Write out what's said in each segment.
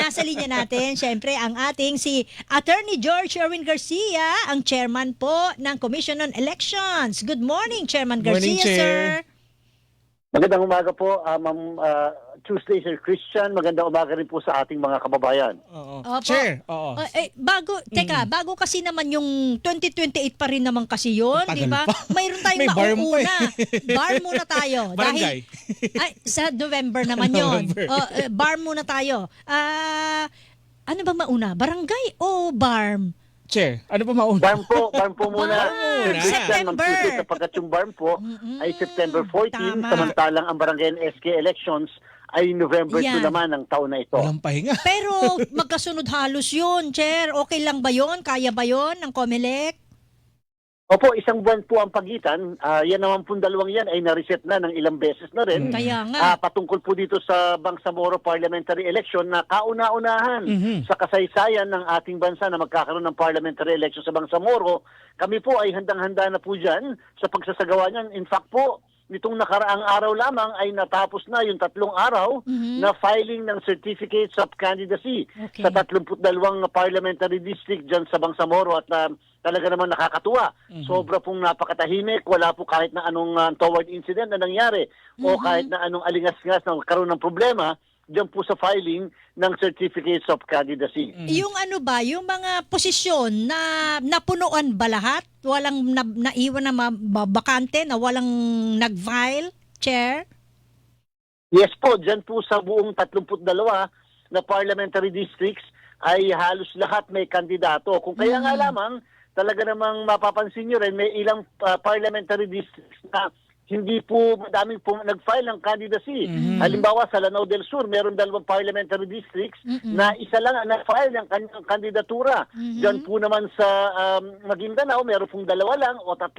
nasa linya natin, syempre, ang ating si Attorney George Erwin Garcia, ang chairman po ng Commission on Elections. Good morning, Chairman Morning, Garcia, Chair. sir. Magandang umaga po, Ma'am Tuesday, Sir Christian. Magandang umaga rin po sa ating mga kababayan. Oo. Opo. Chair, oo. Bago kasi naman yung 2028 pa rin naman kasi yun, Tagal di ba? pa. Mayroon tayong May bar mo pa mauuna. Bar muna tayo. Barangay. Ay, sa November naman yun. November. Bar muna tayo. Ano bang mauna? Barangay o barm? Chair, ano pa mauna? Barm po muna. Barm, Sir Christian, Ma'am September. Tuesday, sapagkat yung barm po ay September 14, Tama. samantalang ang barangay and SK elections ay November 2 Yan. naman ng taon na ito. Walang pahinga. Pero magkasunod halos yun, Chair. Okay lang ba yun? Kaya ba yun ng COMELEC? Opo, isang buwan po ang pagitan. Yan naman po dalawang yan ay na-reset na ng ilang beses na rin. Kaya nga. Patungkol po dito sa Bangsamoro parliamentary election na kauna-unahan sa kasaysayan ng ating bansa na magkakaroon ng parliamentary election sa Bangsamoro. Kami po ay handang-handa na po dyan sa pagsasagawa niyan. In fact po, nitong nakaraang araw lamang ay natapos na yung 3 araw na filing ng certificates of candidacy Okay. sa 32 parliamentary district dyan sa Bangsamoro at talaga naman nakakatuwa. Sobra pong napakatahimik, wala po kahit na anong toward incident na nangyari o kahit na anong alingas-ngas na karoon ng problema dyan po sa filing ng certificates of candidacy. Yung ano ba, yung mga posisyon na napunuan ba lahat? Walang naiwan na bakante na walang nag-file, Chair? Yes po, dyan po sa buong 32 na parliamentary districts ay halos lahat may kandidato. Kung kaya nga lamang, talaga namang mapapansin nyo rin, may ilang parliamentary districts na hindi po madaming po nag-file ng candidacy. Halimbawa sa Lanao del Sur, meron 2 parliamentary districts na isa lang ang nag-file ng kanyang kandidatura. Diyan po naman sa Maguindanao, meron pong 2 lang o 3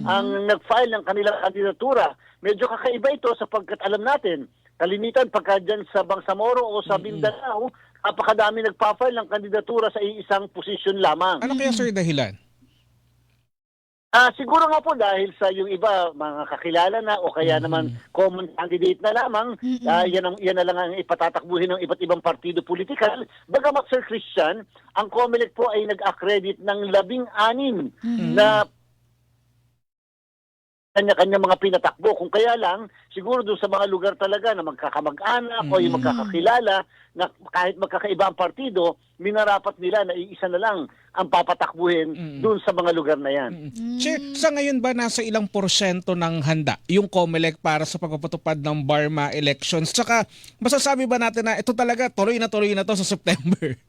ang nag-file ng kanilang kandidatura. Medyo kakaiba ito sapagkat alam natin, kalimitan pagka dyan sa Bangsamoro o sa Mindanao, napakadami nagpa-file ng kandidatura sa isang posisyon lamang. Ano kaya, sir, dahilan? Siguro nga po dahil sa yung iba, mga kakilala na o kaya naman common candidate na lamang, yan na lang ang ipatatakbuhin ng iba't ibang partido politikal. Bagamat, Sir Christian, ang COMELEC po ay nag-accredit ng 16 na kanya-kanya mga pinatakbo. Kung kaya lang, siguro doon sa mga lugar talaga na magkakamag-anak o yung magkakakilala na kahit magkakaiba ang partido, minarapat nila na iisa na lang ang papatakbuhin doon sa mga lugar na yan. Chair, sa ngayon ba nasa ilang porsyento ng handa yung COMELEC para sa pagpapatupad ng Barma elections? Tsaka masasabi ba natin na ito talaga tuloy na to sa September?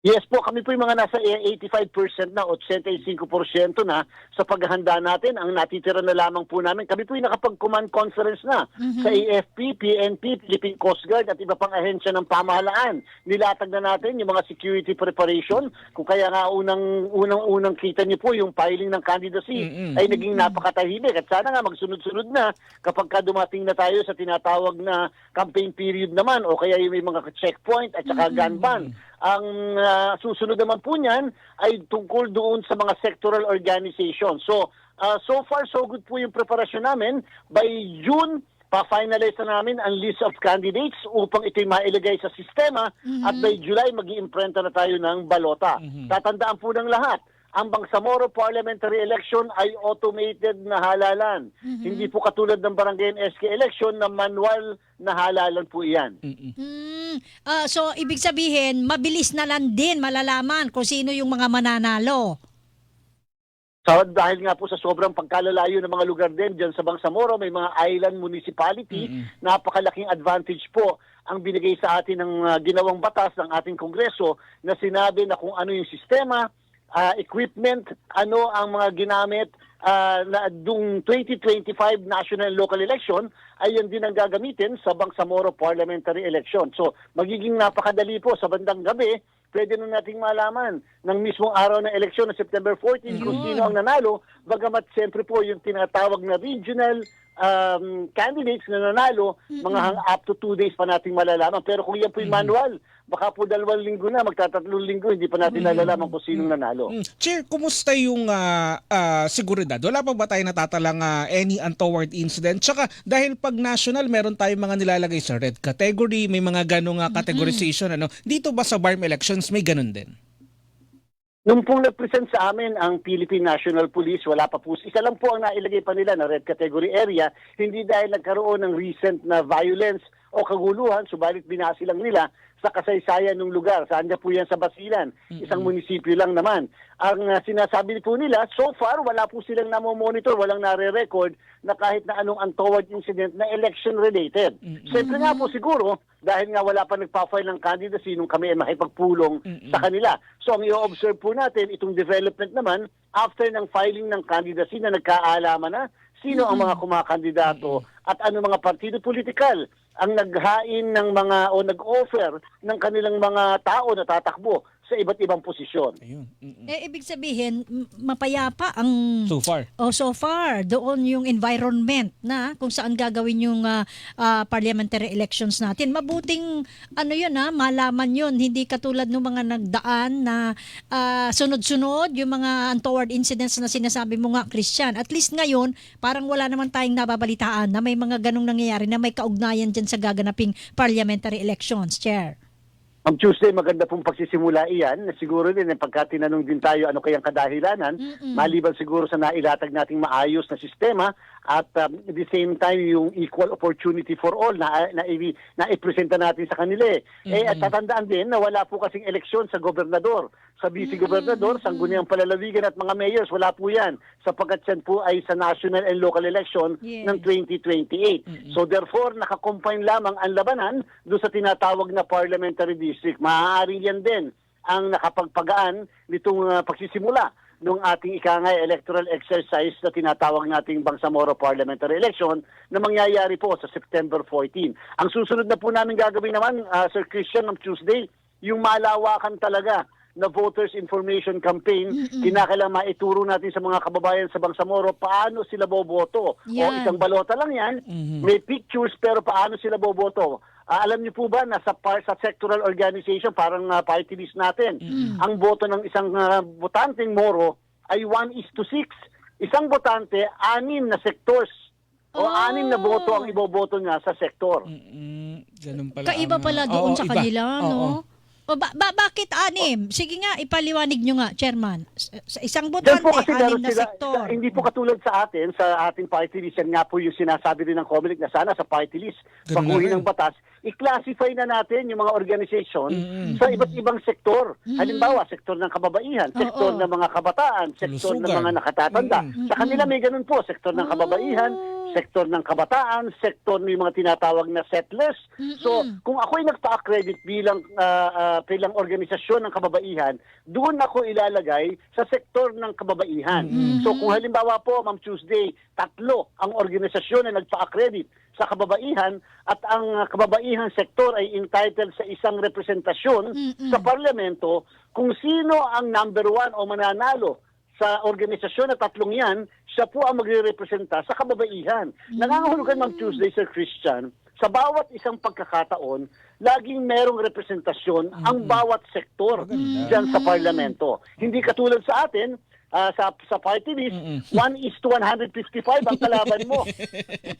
Yes po, kami po yung mga nasa 85% na, 85% na sa paghahanda natin. Ang natitira na lamang po namin, kami po yung nakapag-command conference na sa AFP, PNP, Philippine Coast Guard at iba pang ahensya ng pamahalaan. Nilatag na natin yung mga security preparation. Kung kaya nga unang kita niyo po yung filing ng candidacy ay naging napakatahimik. At sana nga magsunod-sunod na kapag ka dumating na tayo sa tinatawag na campaign period naman o kaya yung may mga checkpoint at saka gun ban. Ang susunod naman po niyan ay tungkol doon sa mga sectoral organization. So, so far so good po yung preparasyon namin. By June, pa-finalize na namin ang list of candidates upang ito'y mailagay sa sistema at by July, mag-iimprenta na tayo ng balota. Tatandaan po ng lahat, ang Bangsamoro parliamentary election ay automated na halalan. Hindi po katulad ng barangay and SK election na manual na halalan po iyan. So, ibig sabihin, mabilis na lang din malalaman kung sino yung mga mananalo. So, dahil nga po sa sobrang pagkalalayo ng mga lugar din dyan sa Bangsamoro, may mga island municipality, napakalaking advantage po ang binigay sa atin ng ginawang batas ng ating Kongreso na sinabi na kung ano yung sistema, equipment, ano ang mga ginamit na dung 2025 national and local election ay yan din ang gagamitin sa Bangsamoro parliamentary election. So magiging napakadali po sa bandang gabi, pwede na nating malaman ng mismong araw ng eleksyon na September 14 kung sino ang nanalo, bagamat siyempre po yung tinatawag na regional candidates na nanalo, mga up to 2 days pa natin malalaman. Pero kung yan po yung manual, baka po 2 linggo na, magtatatlong linggo, hindi pa natin nalalaman kung sinong nanalo. Chair, kumusta yung seguridad? Wala pa ba tayo natatalang any untoward incident? Tsaka dahil pag national, meron tayong mga nilalagay sa red category, may mga ganong categorization. Ano? Dito ba sa BARM elections may ganon din? Nung pong nag-present sa amin ang Philippine National Police, wala pa po. Isa lang po ang nailagay pa nila na red category area, hindi dahil nagkaroon ng recent na violence o kaguluhan, subalit binasi lang nila sa kasaysayan ng lugar. Saan niya po yan sa Basilan? Isang munisipyo lang naman. Ang sinasabi po nila, so far, wala po silang namomonitor, walang nare-record na kahit na anong untoward incident na election-related. Siyempre nga po siguro, dahil nga wala pa nagpa-file ng candidacy nung kami ay makipagpulong sa kanila. So ang i-observe po natin, itong development naman, after ng filing ng candidacy na nagkaalaman na, sino ang mga kumakandidato at ano mga partido politikal ang naghain ng mga o nag-offer ng kanilang mga tao na tatakbo sa iba't ibang posisyon. Ayun. Ibig sabihin, mapayapa ang... So far. So far, doon yung environment na kung saan gagawin yung parliamentary elections natin. Mabuting, malaman yun. Hindi katulad ng mga nagdaan na sunod-sunod, yung mga untoward incidents na sinasabi mo nga, Christian. At least ngayon, parang wala naman tayong nababalitaan na may mga ganong nangyayari na may kaugnayan dyan sa gaganaping parliamentary elections, Chair. Ang Tuesday, maganda pong pagsisimula iyan. Siguro din, pagka tinanong din tayo ano kayang kadahilanan, maliban siguro sa nailatag nating maayos na sistema at at the same time, yung equal opportunity for all na ipresenta natin sa kanila. At tatandaan din na wala po kasing eleksyon sa gobernador. Sa vice-gobernador, sangguniang palalawigan at mga mayors, wala po yan. Sapagkat yan po ay sa national and local election ng 2028. So therefore, nakakompine lamang ang labanan doon sa tinatawag na parliamentary district. Maaari yan din ang nakapagpagaan nitong pagsisimula ng ating ikangay electoral exercise na tinatawag nating Bangsamoro Parliamentary Election na mangyayari po sa September 14. Ang susunod na po namin gagawin naman, Sir Christian, ng Tuesday, yung malawakan talaga na voters information campaign, kinakailangan maituro natin sa mga kababayan sa Bangsamoro paano sila boboto. O isang balota lang yan, may pictures pero paano sila boboto. Alam niyo po ba na sa sectoral organization, parang party list natin, ang boto ng isang botanteng Moro ay 1:6. Isang botante, 6 na sectors. O 6 na boto ang iboboto niya sa sektor. Ganun pala. Kaiba pala doon sa iba. kanila, no? Bakit 6? Sige nga, ipaliwanag nyo nga, Chairman. Sa isang Yan botante, po kasi 6 na sektor. hindi po katulad sa atin, sa ating party list, yan nga po yung sinasabi rin ng COMELEC na sana sa party list, Ganun baguhin na ng batas, i-classify na natin yung mga organization sa iba't ibang sektor. Halimbawa, sektor ng kababaihan, sektor ng mga kabataan, sektor ng Kalusugan. mga nakatatanda. Sa kanila may ganun po, sektor ng kababaihan, sektor ng kabataan, sektor ng mga tinatawag na settlers. So, kung ako'y nagpa-accredit bilang organisasyon ng kababaihan, doon ako ilalagay sa sektor ng kababaihan. So, kung halimbawa po, Ma'am Tuesday, 3 ang organisasyon na nagpa-accredit sa kababaihan at ang kababaihan sektor ay entitled sa isang representasyon sa parlamento, kung sino ang number 1 o mananalo sa organisasyon na 3 yan, siya po ang magre-representa sa kababaihan. Nangangahulugan, Ma'am Tuesday, Sir Christian, sa bawat isang pagkakataon, laging merong representasyon ang bawat sektor dyan sa parlamento. Hindi katulad sa atin, sa party list, 1:155 ang kalaban mo.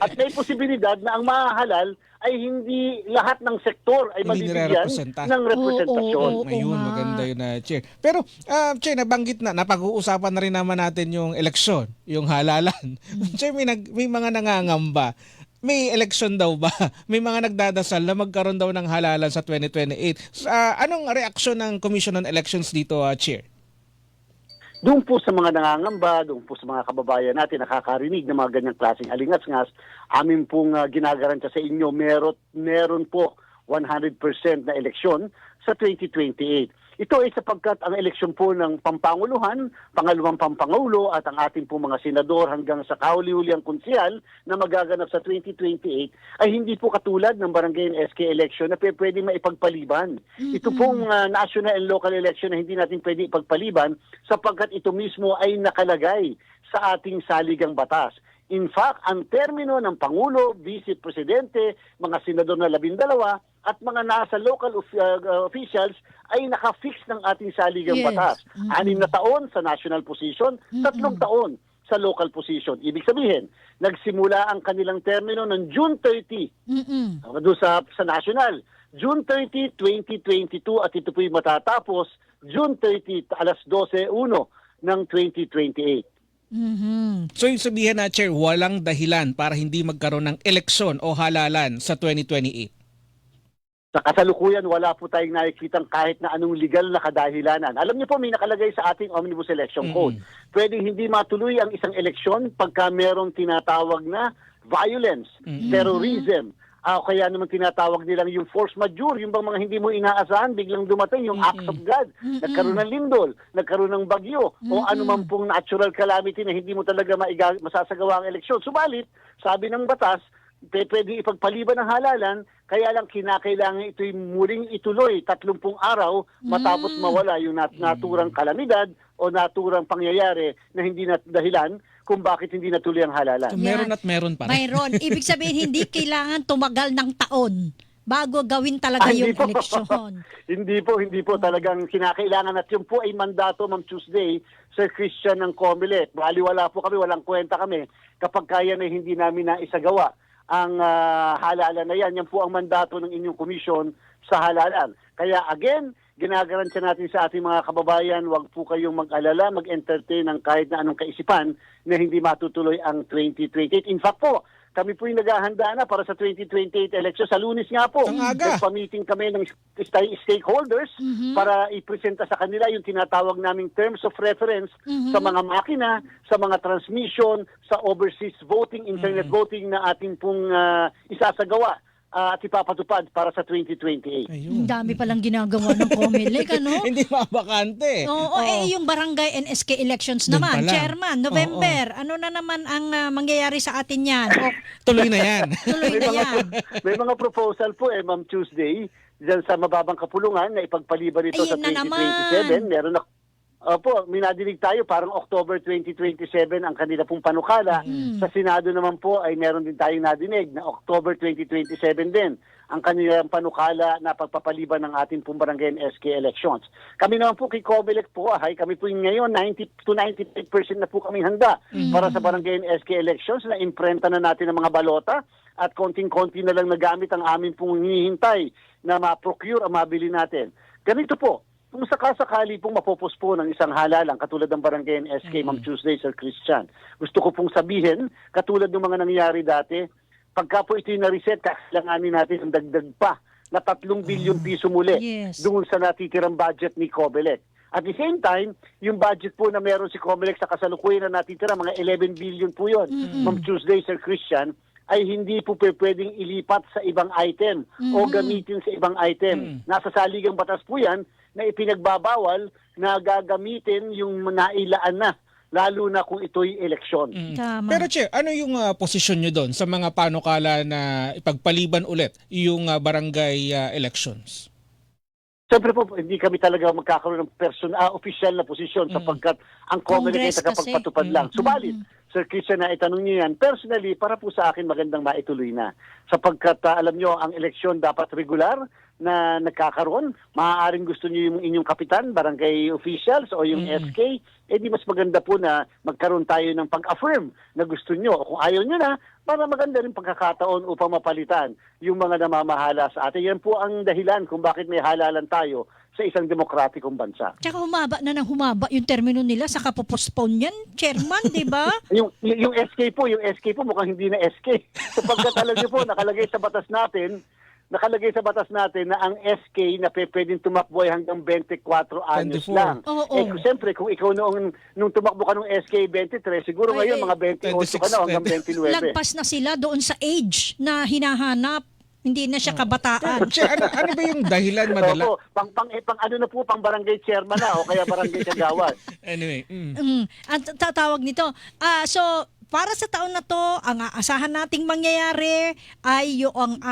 At may posibilidad na ang mahahalal ay hindi lahat ng sektor ay Hindi mabibigyan nire-representa. ng representasyon. Ayun, maganda yun na, Chair. Pero, Chair, nabanggit na, napag-uusapan na rin naman natin yung eleksyon, yung halalan. Chair, may mga nangangamba. May election daw ba? May mga nagdadasal na magkaroon daw ng halalan sa 2028. Anong reaksyon ng Commission on Elections dito, Chair? Doon po sa mga nangangamba, doon po sa mga kababayan natin nakakarinig ng mga ganyang klaseng alingas-ngas, amin pong ginagarantya sa inyo, meron po 100% na eleksyon sa 2028. Ito ay sapagkat ang eleksyon po ng Pampanguluhan, pangalawang Pampangulo at ang ating po mga senador hanggang sa kahuli-huliang konsyal na magaganap sa 2028 ay hindi po katulad ng barangay and SK election na pwede maipagpaliban. Ito pong national and local election na hindi natin pwede ipagpaliban sapagkat ito mismo ay nakalagay sa ating saligang batas. In fact, ang termino ng Pangulo, Vice Presidente, mga senador na 12, at mga nasa local officials ay naka-fix ng ating saligang Yes. batas. 6 na taon sa national position, 3 taon sa local position. Ibig sabihin, nagsimula ang kanilang termino ng June 30 doon sa national. June 30, 2022 at ito po'y matatapos June 30, alas 12:01 ng 2028. So yung sabihin na, Chair, walang dahilan para hindi magkaroon ng eleksyon o halalan sa 2028. Sa kasalukuyan, wala po tayong nakikitang kahit na anong legal na kadahilanan. Alam niyo po, may nakalagay sa ating Omnibus Election Code. Pwedeng hindi matuloy ang isang eleksyon pagka merong tinatawag na violence, terrorism, kaya naman tinatawag nilang yung force majeure, yung bang mga hindi mo inaasahan, biglang dumating yung acts of God. Nagkaroon ng lindol, nagkaroon ng bagyo, o anuman pong natural calamity na hindi mo talaga masasagawa ang eleksyon. Subalit, sabi ng batas, pwede ipagpaliban ng halalan, kaya lang kinakailangan ito'y muling ituloy 30 araw matapos mawala yung naturang kalamidad o naturang pangyayari na hindi dahilan kung bakit hindi natuloy ang halalan. So meron at meron pa rin. Mayroon. Ibig sabihin, hindi kailangan tumagal ng taon bago gawin talaga yung Hindi po. eleksyon. Hindi po talagang kinakailangan at yun po ay mandato, Ma'am Tuesday, Sir Christian ng COMELEC. Baliwala po kami, walang kwenta kami kapag kaya na hindi namin na isagawa ang halalan na yan. Yan po ang mandato ng inyong komisyon sa halalan. Kaya again, ginagarantiya natin sa ating mga kababayan, huwag po kayong mag-alala, mag-entertain ng kahit na anong kaisipan na hindi matutuloy ang 2028. In fact po, kami po yung naghahanda na para sa 2028 election. Sa Lunes nga po, Ang aga. nagpa-meeting kami ng stakeholders para ipresenta sa kanila yung tinatawag naming terms of reference sa mga makina, sa mga transmission, sa overseas voting, internet voting na ating pong isasagawa at ipapatupad para sa 2028. Ayun. Ang dami palang ginagawa ng COMELEC, ano? Hindi mabakante. Oo, yung barangay NSK elections Doon naman, pa lang. Chairman, November. Ano na naman ang mangyayari sa atin yan? O, Tuloy na yan. tuloy na yan. May mga proposal po Ma'am Tuesday, dyan sa mababang kapulungan na ipagpaliban ito sa Ayun na 2027. Meron na, opo, may nadinig tayo, parang October 2027 ang kanila pong panukala. Sa Senado naman po ay meron din tayong nadinig na October 2027 din ang kanilang panukala na pagpapaliban ng ating pong barangay and SK elections. Kami naman po kay COMELEC po, kami po yung ngayon 90 to 95% na po kami handa para sa barangay and SK elections na imprenta na natin ang mga balota at konting-konti na lang nagamit ang amin pong hinihintay na ma-procure ang mabili natin. Ganito po, kung sakasakali pong mapopostpone ng isang halalan katulad ng barangay and SK, Ma'am Tuesday, Sir Christian, gusto ko pong sabihin, katulad ng mga nangyari dati, pagka po ito'y na-reset, kailanganin natin ang dagdag pa na 3 bilyon piso muli Yes. doon sa natitirang budget ni COMELEC. At the same time, yung budget po na meron si COMELEC sa kasalukuyan na natitira, mga 11 billion po yun, Ma'am Tuesday, Sir Christian, ay hindi po pwedeng ilipat sa ibang item o gamitin sa ibang item. Nasa saligang batas po yan na ipinagbabawal na gagamitin yung nailaan na, lalo na kung ito'y eleksyon. Tama. Pero Chair, ano yung posisyon nyo doon sa mga panukala na ipagpaliban ulit yung barangay elections? Siyempre po, hindi kami talaga magkakaroon ng official na posisyon sapagkat ang COMELEC ay Congress tagapagpatupad lang. Subalit, Sir Christian, na itanong niyo yan, personally, para po sa akin magandang maituloy na. Sapagkat alam nyo, ang eleksyon dapat regular na nagkakaroon. Maaaring gusto niyo yung inyong kapitan, barangay officials o yung SK, di mas maganda po na magkaroon tayo ng pag-affirm na gusto niyo. Kung ayaw niyo na, para maganda rin pagkakataon upang mapalitan yung mga namamahala sa atin. Yan po ang dahilan kung bakit may halalan tayo sa isang demokratikong bansa. Tsaka humaba na ng humaba yung termino nila sa kapopostpone yan, Chairman, di ba? Yung SK po mukhang hindi na SK. Sapagkat alam niyo po, nakalagay sa batas natin na ang SK na pwedeng tumakbo ay hanggang 24 anyos 24. lang. Oo. Siyempre, kung ikaw nung tumakbo ka ng SK 23, siguro ngayon mga 28 ka na hanggang 29. Lagpas na sila doon sa age na hinahanap. Hindi na siya kabataan. Chair, ano ba yung dahilan madala? Opo, pang ano na po, pang barangay chairman na o kaya barangay kagawad. Anyway. Ang tatawag nito. So, para sa taon na to, ang aasahan nating mangyayari ay yung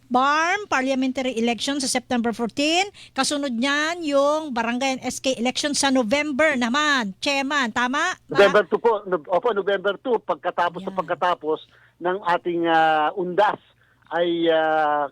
BARM Parliamentary Election sa September 14. Kasunod niyan yung Barangay and SK election sa November naman. Chairman, tama? November 2 po. Opo, November 2. Pagkatapos Yan. na pagkatapos ng ating undas ay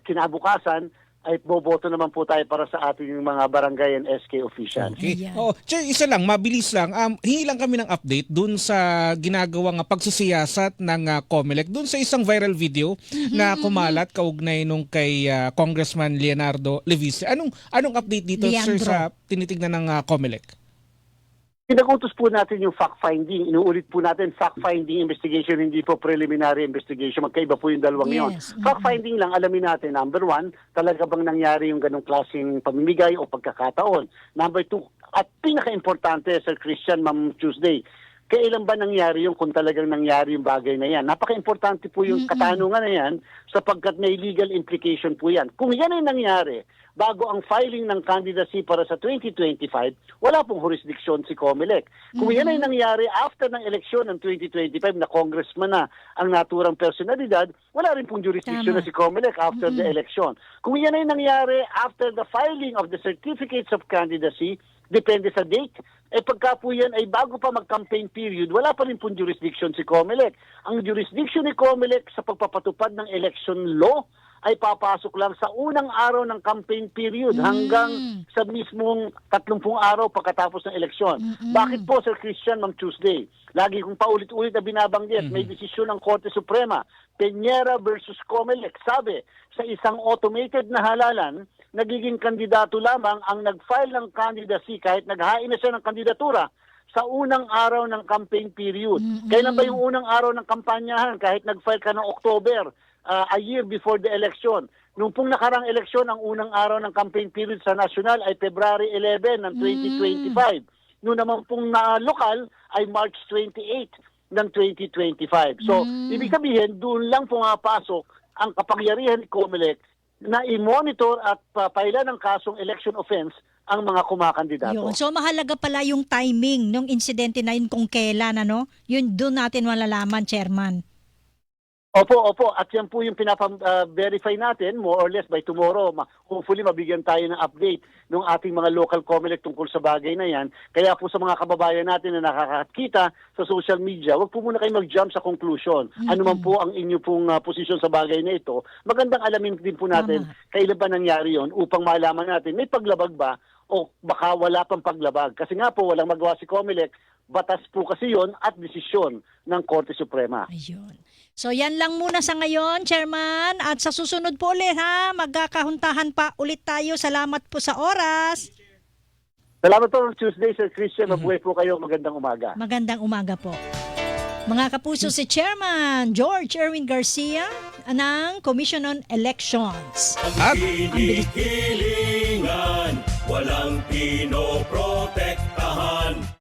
kinabukasan, ay boboto naman po tayo para sa ating mga barangay and SK officials. Okay. Ayan. Oh, Chair, isa lang, mabilis lang. Hingi lang kami ng update dun sa ginagawang pagsisiyasat ng COMELEC, dun sa isang viral video na kumalat kaugnay nung kay Congressman Leonardo Levice. Anong update dito, sir, Leandro. sa tinitignan ng COMELEC? Pinagutos po natin yung fact-finding. Inuulit po natin, fact-finding investigation, hindi po preliminary investigation. Magkaiba po yung dalawang yon. Yes. Fact-finding lang, alamin natin, number 1, talaga bang nangyari yung ganong klaseng pamimigay o pagkakataon? Number 2, at pinaka-importante, Sir Christian, Ma'am Tuesday, kailan ba nangyari yung kung talagang nangyari yung bagay na yan? Napaka-importante po yung katanungan na yan sapagkat may legal implication po yan. Kung yan ay nangyari, bago ang filing ng candidacy para sa 2025, wala pong jurisdiction si COMELEC. Kung yan ay nangyari after ng eleksyon ng 2025 na congressman na ang naturang personalidad, wala rin pong jurisdiction Tama. na si COMELEC after the election. Kung yan ay nangyari after the filing of the certificates of candidacy, depende sa date, pagka po yan ay bago pa mag-campaign period, wala pa rin pong jurisdiction si COMELEC. Ang jurisdiction ni COMELEC sa pagpapatupad ng election law ay papasok lang sa unang araw ng campaign period hanggang sa mismong 30 araw pagkatapos ng eleksyon. Bakit po, Sir Christian, Ma'am Tuesday? Lagi kong paulit-ulit na binabanggit, may desisyon ng Korte Suprema, Peñera versus COMELEC. Sabi, sa isang automated na halalan, nagiging kandidato lamang ang nag-file ng candidacy kahit naghain na siya ng kandidatura sa unang araw ng campaign period. Kailan ba yung unang araw ng kampanyahan kahit nag-file ka ng October, a year before the election? Nung pong nakarang eleksyon, ang unang araw ng campaign period sa national ay February 11 ng 2025. Nung naman pong lokal ay March 28 ng 2025. So, ibig sabihin, doon lang pumapasok ang kapangyarihan ni COMELEC na i-monitor at papailan ng kasong election offense ang mga kumakandidato. Yun. So mahalaga pala yung timing ng insidente na yun kung kailan, ano? Yun doon natin malalaman, Chairman. Opo. At yan po yung pinapa-verify natin more or less by tomorrow. Hopefully mabigyan tayo ng update ng ating mga local COMELEC tungkol sa bagay na yan. Kaya po sa mga kababayan natin na nakakakita sa social media, wag po muna kayo mag-jump sa conclusion. Ano man po ang inyo pong posisyon sa bagay na ito, magandang alamin din po natin kailan ba nangyari yon upang malaman natin may paglabag ba o baka wala pang paglabag. Kasi nga po walang magawa si COMELEC, batas po kasi yon at desisyon ng Korte Suprema. Ayun. So yan lang muna sa ngayon, Chairman. At sa susunod po ulit, ha, magkakahuntahan pa ulit tayo. Salamat po sa oras. Salamat po, Tuesday, Sir Christian. Mabuhay po kayo. Magandang umaga. Magandang umaga po. Mga kapuso, si Chairman George Erwin Garcia ng Commission on Elections. At Kinikilingan, walang pinopro